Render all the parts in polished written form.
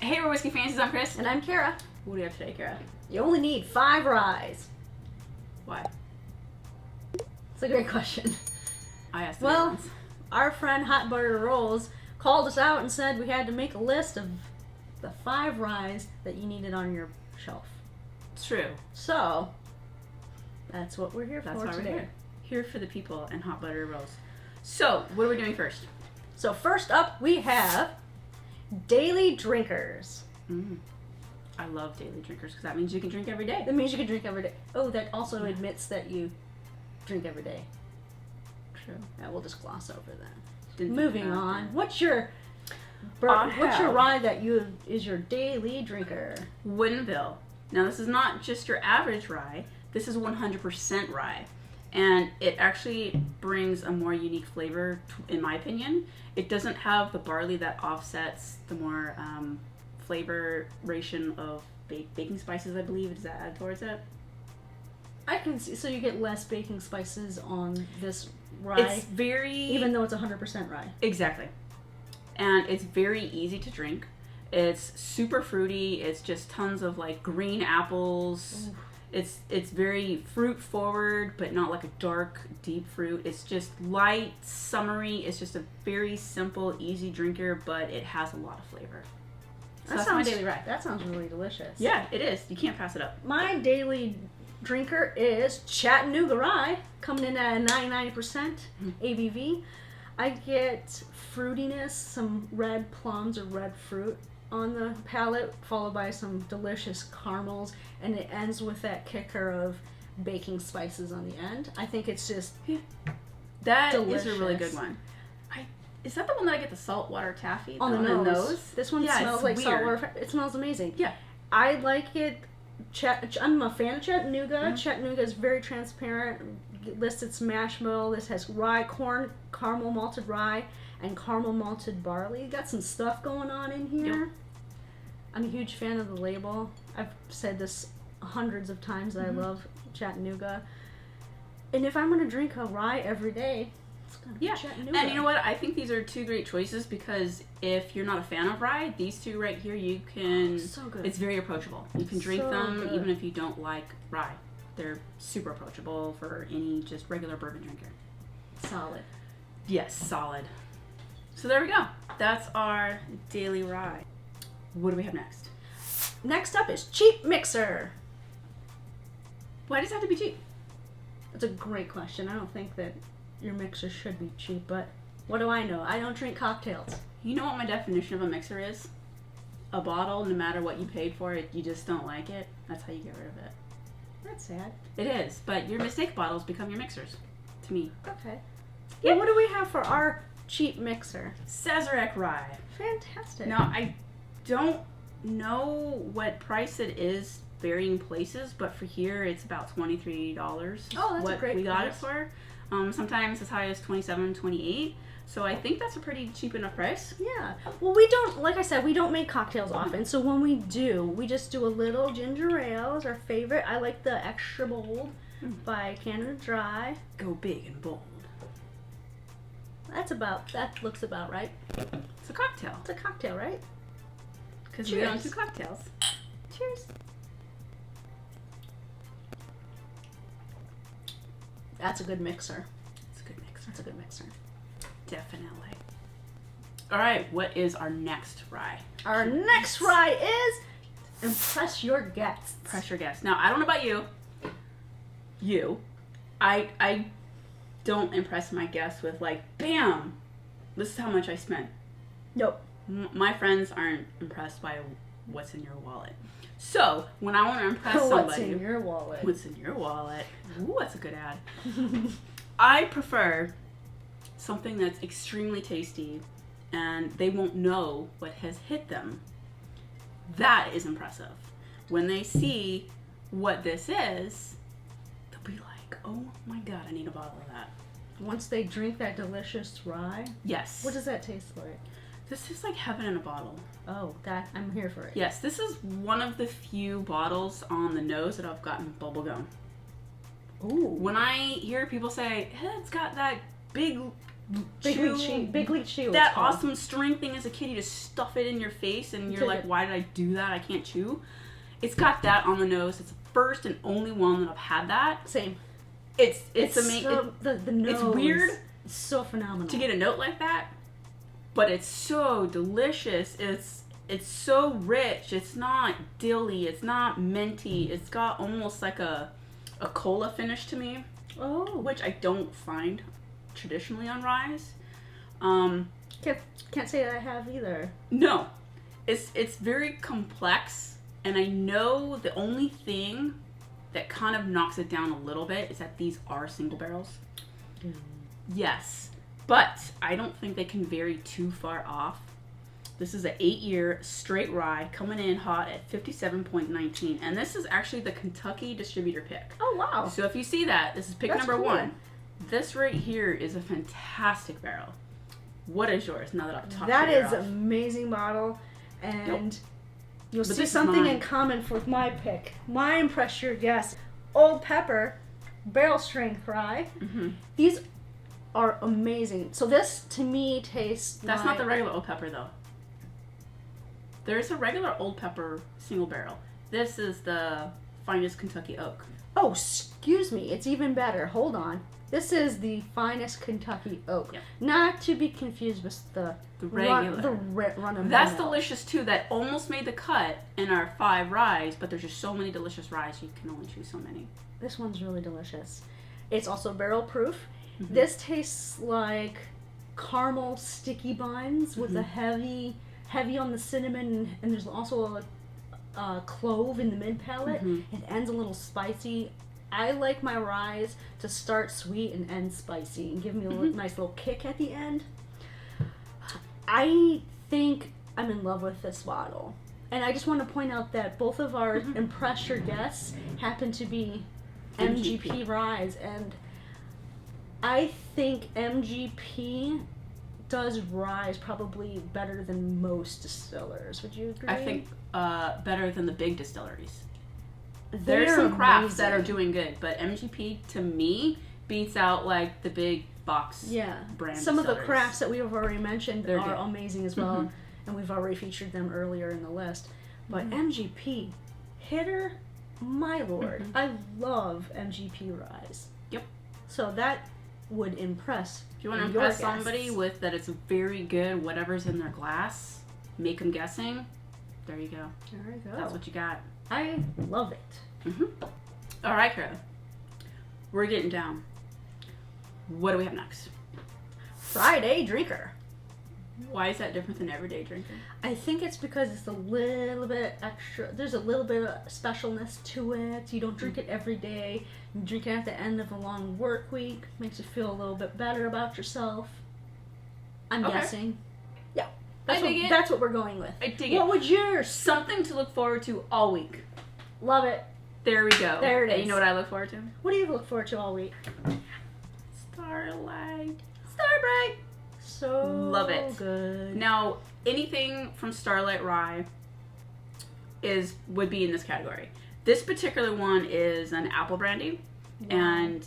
Hey, we're Whiskey Fancies. I'm Chris. And I'm Kara. What do we have today, Kara? You only need 5 Ryes. Why? It's a great question. I asked. Well, our friend Hot Buttery Rolls called us out and said we had to make a list of the 5 Ryes that you needed on your shelf. It's true. So, that's what we're here That's for why today. we're here. Here for the people and Hot Buttery Rolls. So, what are we doing first? So first up, we have daily drinkers. I love daily drinkers because that means you can drink every day. That means you can drink every day. Oh, that also admits that you drink every day. True. Yeah, we'll just gloss over that. Didn't Moving think about on. that. What's your rye that is your daily drinker? Woodinville. Now, this is not just your average rye. This is 100% rye. And it actually brings a more unique flavor, in my opinion. It doesn't have the barley that offsets the more flavoration of baking spices, I believe. Does that add towards it? I can see. So you get less baking spices on this rye. It's very... Even though it's 100% rye. Exactly. And it's very easy to drink. It's super fruity. It's just tons of like green apples. Ooh. It's very fruit forward, but not like a dark, deep fruit. It's just light, summery. It's just a very simple, easy drinker, but it has a lot of flavor. So that's my daily rye. That sounds really delicious. Yeah, it is. You can't pass it up. My daily drinker is Chattanooga rye, coming in at 99% ABV. I get fruitiness, some red plums or red fruit on the palate, followed by some delicious caramels, and it ends with that kicker of baking spices on the end. I think it's just that delicious. Is a really good one. Is that the one that I get the saltwater taffy on the nose? This one smells like weird. saltwater. It smells amazing. Yeah, I like it. I'm a fan of Chattanooga. Mm-hmm. Chattanooga is very transparent. It lists its mash bill. This has rye, corn, caramel malted rye, and caramel malted barley. Got some stuff going on in here. Yep. I'm a huge fan of the label. I've said this hundreds of times that I love Chattanooga. And if I'm going to drink a rye every day, it's going to be Chattanooga. And you know what? I think these are 2 great choices because if you're not a fan of rye, these 2 right here, you can... so good. It's very approachable. You can drink them even if you don't like rye. They're super approachable for any just regular bourbon drinker. Solid. Yes, solid. So there we go. That's our daily rye. What do we have next? Next up is cheap mixer. Why does it have to be cheap? That's a great question. I don't think that your mixer should be cheap, but what do I know? I don't drink cocktails. You know what my definition of a mixer is? A bottle, no matter what you paid for it, you just don't like it. That's how you get rid of it. That's sad. It is, but your mistake bottles become your mixers, to me. Okay. Yeah. Well, what do we have for our cheap mixer? Sazerac rye. Fantastic. Now, I don't know what price it is varying places, but for here it's about $23. Oh, that's a great we got price. it for. Sometimes as high as $27, $28. So I think that's a pretty cheap enough price. Yeah. Well, we don't, like I said, we don't make cocktails often. So when we do, we just do a little ginger ale is our favorite. I like the Extra Bold by Canada Dry. Go big and bold. That looks about right. It's a cocktail. It's a cocktail, right? Because we don't do cocktails. Cheers. That's a good mixer. It's a good mixer. That's a good mixer. Definitely. All right, what is our next rye? Our next rye is Impress Your Guests. Impress Your Guests. Now, I don't know about you. I don't impress my guests with like, bam, this is how much I spent. Nope. My friends aren't impressed by what's in your wallet. So, when I want to impress somebody... What's in your wallet? What's in your wallet? Ooh, that's a good ad. I prefer something that's extremely tasty and they won't know what has hit them. That is impressive. When they see what this is, they'll be like, oh my god, I need a bottle of that. Once they drink that delicious rye? Yes. What does that taste like? This is like heaven in a bottle. Oh, I'm here for it. Yes, this is one of the few bottles on the nose that I've gotten bubblegum. Ooh. When I hear people say, hey, it's got that big Big leach chew. That awesome string thing as a kid. You just stuff it in your face, and you're like, why did I do that? I can't chew. It's got that on the nose. It's the first and only one that I've had that. Same. It's amazing. So, the nose. It's weird. It's so phenomenal to get a note like that, but it's so delicious. It's so rich. It's not dilly. It's not minty. It's got almost like a cola finish to me. Oh, which I don't find traditionally on Ryes. Can't say that I have either. No, it's very complex, and I know the only thing that kind of knocks it down a little bit is that these are single barrels. Mm. Yes, but I don't think they can vary too far off. This is an 8-year straight rye coming in hot at 57.19, and this is actually the Kentucky distributor pick. Oh wow! So if you see that, this is pick number 1. This right here is a fantastic barrel. What is yours? Now that I've talked that your is off. Amazing bottle, and you'll But see something in common with my pick. My impress your guess. Old Pepper, barrel strength rye. Mm-hmm. These are amazing. So this to me tastes. That's not the regular Old Pepper though. There's a regular Old Pepper single barrel. This is the finest Kentucky oak. Oh, excuse me. It's even better. Hold on. This is the finest Kentucky oak. Yep. Not to be confused with the regular. Run That's delicious too. That almost made the cut in our 5 ryes, but there's just so many delicious ryes, you can only choose so many. This one's really delicious. It's also barrel proof. Mm-hmm. This tastes like caramel sticky buns with a heavy on the cinnamon, and there's also a clove in the mid palate. Mm-hmm. It ends a little spicy. I like my ryes to start sweet and end spicy and give me a nice little kick at the end. I think I'm in love with this bottle. And I just want to point out that both of our Impress Your Guests happen to be MGP ryes, and I think MGP does ryes probably better than most distillers. Would you agree? I think better than the big distilleries. There's some crafts that are doing good, but MGP to me beats out like the big box brand. Some of the crafts that we have already mentioned are amazing as well, and we've already featured them earlier in the list. But MGP, hitter, my lord, I love MGP ryes. Yep. So that would impress. If you want to impress somebody with that it's very good, whatever's in their glass, make them guessing. There you go. There you go. That's what you got. I love it. All right, Carla. We're getting down. What do we have next? Friday drinker. Why is that different than everyday drinker? I think it's because it's a little bit extra. There's a little bit of specialness to it. You don't drink it every day. You drink it at the end of a long work week. Makes you feel a little bit better about yourself. I'm guessing. Yeah. That's what we're going with. I dig it. What would yours? Something to look forward to all week. Love it. There we go. There it is. And you know what I look forward to? What do you look forward to all week? Starlight. So love it. Good. Now, anything from Starlight Rye would be in this category. This particular one is an apple brandy, and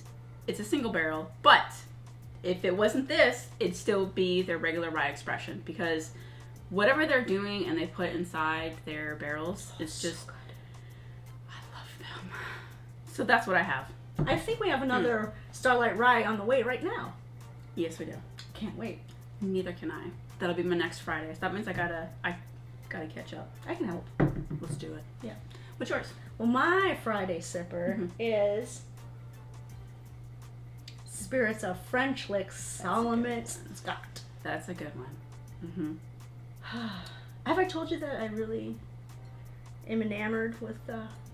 it's a single barrel. But if it wasn't this, it'd still be their regular rye expression, because whatever they're doing and they put inside their barrels, it's just good. I love them. So that's what I have. I think we have another Starlight Rye on the way right now. Yes, we do. Can't wait. Neither can I. That'll be my next Friday. So that means I gotta catch up. I can help. Let's do it. Yeah. What's yours? Well, my Friday sipper is Spirits of French Lick Solomon Scott. That's a good one. Have I told you that I really am enamored with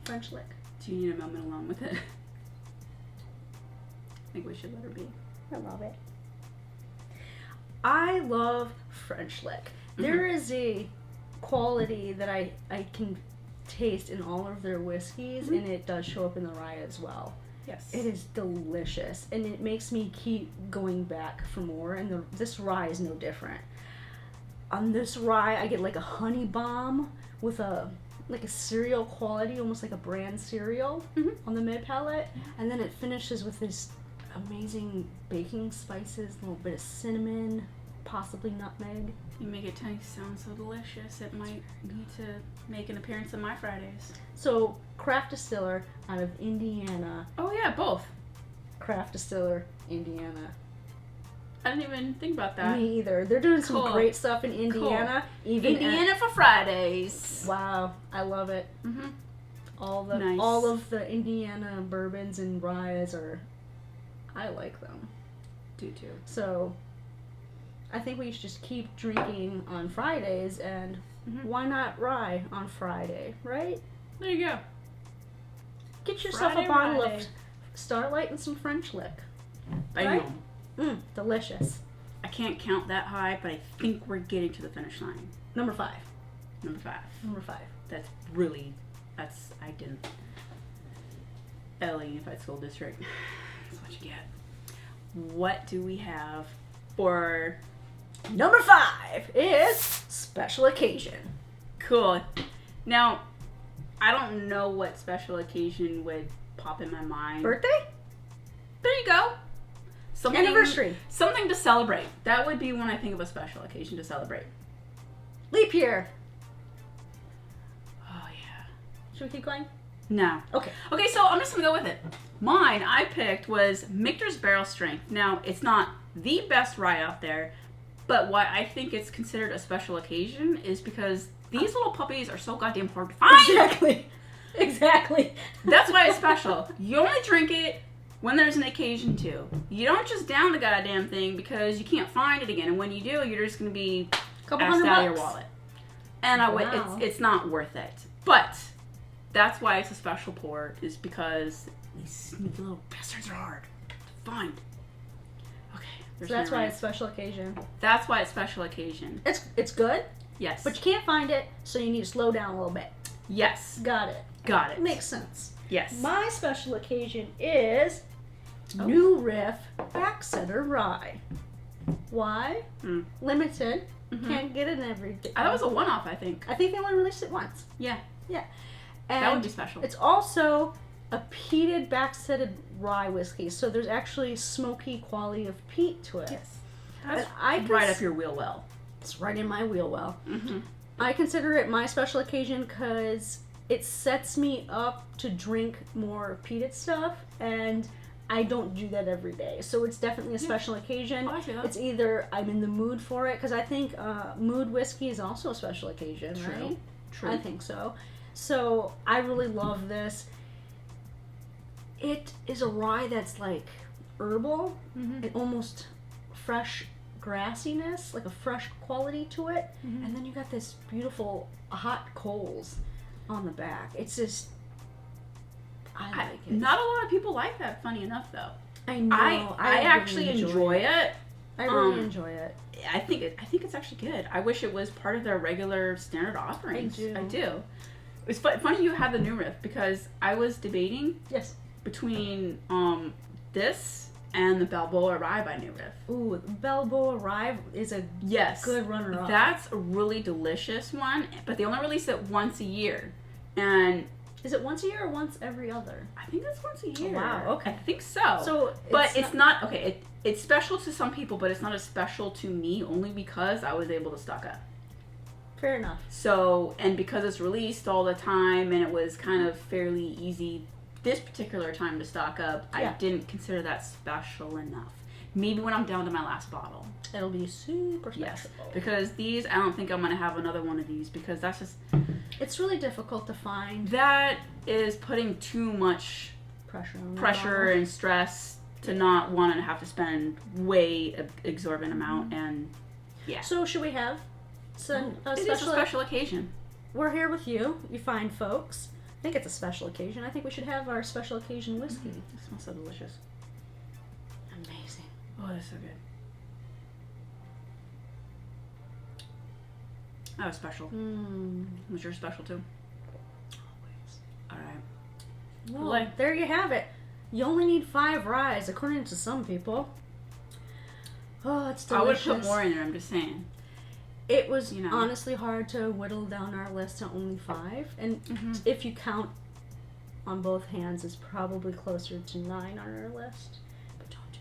French Lick? Do you need a moment alone with it? I think we should let her be. I love it. I love French Lick. There is a quality that I can taste in all of their whiskeys, and it does show up in the rye as well. Yes. It is delicious, and it makes me keep going back for more, and this rye is no different. On this rye, I get like a honey bomb with a cereal quality, almost like a brand cereal on the mid palate, and then it finishes with this amazing baking spices, a little bit of cinnamon, possibly nutmeg. You make it sound so delicious. It might need to make an appearance on my Fridays. So, craft distiller out of Indiana. Oh yeah, both. Craft distiller, Indiana. I didn't even think about that. Me either. They're doing some Cool. great stuff in Indiana. Cool. Even Indiana for Fridays. Wow, I love it. Mm-hmm. All of the Indiana bourbons and ryes I like them. Do too. So, I think we should just keep drinking on Fridays, and why not rye on Friday, right? There you go. Get yourself Friday a bottle rye. of Starlight and some French lick. Bam. Right? Delicious. I can't count that high, but I think we're getting to the finish line. Number 5. Number 5. Number 5. I didn't. LA Unified School District. That's what you get. What do we have for... Number 5 is special occasion. Cool. Now, I don't know what special occasion would pop in my mind. Birthday? There you go. Anniversary. Something to celebrate. That would be when I think of a special occasion to celebrate. Leap year. Oh, yeah. Should we keep going? No. Okay. Okay, so I'm just going to go with it. Mine I picked was Michter's Barrel Strength. Now, it's not the best rye out there, but why I think it's considered a special occasion is because these little puppies are so goddamn hard to find. Exactly. That's why it's special. You only drink it when there's an occasion to. You don't just down the goddamn thing because you can't find it again. And when you do, you're just going to be Couple asked $100 out of your wallet. And Wow. it's not worth it. But that's why it's a special pour, is because these sneaky little bastards are hard to find. Okay. So that's why it's special occasion. That's why it's special occasion. It's good, Yes. but you can't find it, so you need to slow down a little bit. Yes. Got it. Got it. Makes sense. Yes. My special occasion is New Riff Backsetter Rye. Why? Limited. Mhm. Can't get it every day. That was a one-off, I think. I think they only released it once. Yeah. Yeah. That And would be special. it's also a peated backsetted rye whiskey, so there's actually smoky quality of peat to it. Yes. That's And right up your wheel well. It's right in my wheel well. Mm-hmm. I consider it my special occasion because it sets me up to drink more peated stuff, and I don't do that every day. So it's definitely a special occasion. Oh, I see that. It's either I'm in the mood for it, because I think mood whiskey is also a special occasion, right? True. I think so. So I really love this. It is a rye that's like herbal and almost fresh grassiness, like a fresh quality to it. And then you got this beautiful hot coals on the back. It's just, I like it. Not a lot of people like that, funny enough, though. I know. I really actually enjoy it. I really enjoy it. I think it's actually good. I wish it was part of their regular standard offerings. I do. It's funny you have the new riff, because I was debating Yes. between this and the Balboa Rye by New Riff. Ooh, Balboa Rye is a good runner-up. That's a really delicious one, but they only release it once a year. And is it once a year or once every other? I think that's once a year. Oh, wow, okay. I think so. So, but it's not okay. It's special to some people, but it's not as special to me, only because I was able to stock up. Fair enough. So, and because it's released all the time, and it was kind of fairly easy this particular time to stock up, I didn't consider that special enough. Maybe when I'm down to my last bottle. It'll be super special. Yes, because these, I don't think I'm going to have another one of these, because that's just... It's really difficult to find. That is putting too much pressure and stress to not want to have to spend way exorbitant amount, and yeah. So should we have It is a special occasion. We're here with you, you fine folks. I think it's a special occasion. I think we should have our special occasion whiskey. It smells so delicious. Amazing. Oh, that's so good. That was special. Was yours special too? Always. Alright. Well, there you have it. You only need 5 ryes, according to some people. Oh, it's delicious. I would put more in there, I'm just saying. It was honestly hard to whittle down our list to only 5. And if you count on both hands, it's probably closer to 9 on our list. But don't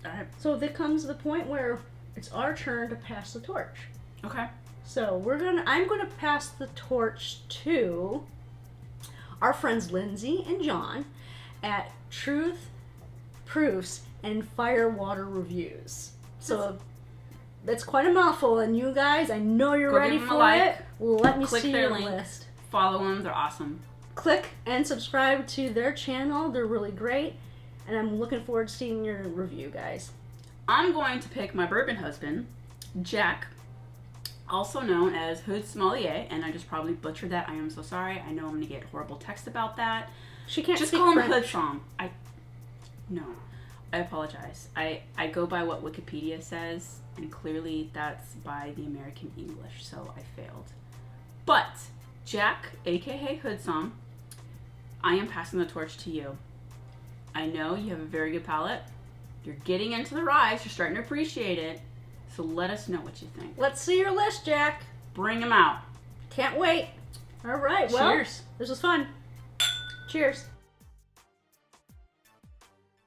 All right. So there comes the point where it's our turn to pass the torch. Okay. So I'm gonna pass the torch to our friends Lindsay and John at Truth Proofs and Firewater Reviews. So that's quite a mouthful, and you guys, I know you're ready for it. Let me see your list. Follow them; they're awesome. Click and subscribe to their channel. They're really great, and I'm looking forward to seeing your review, guys. I'm going to pick my bourbon husband, Jack, also known as Hood Sommelier, and I just probably butchered that. I am so sorry. I know I'm going to get horrible text about that. She can't just speak call him French. Hood Somm. No, I apologize. I go by what Wikipedia says, and clearly that's by the American English, so I failed. But Jack, aka Hood Somm, I am passing the torch to you. I know you have a very good palate. You're getting into the Ryes. You're starting to appreciate it. So let us know what you think. Let's see your list, Jack. Bring them out. Can't wait. All right. Well, Cheers. this was fun. Cheers.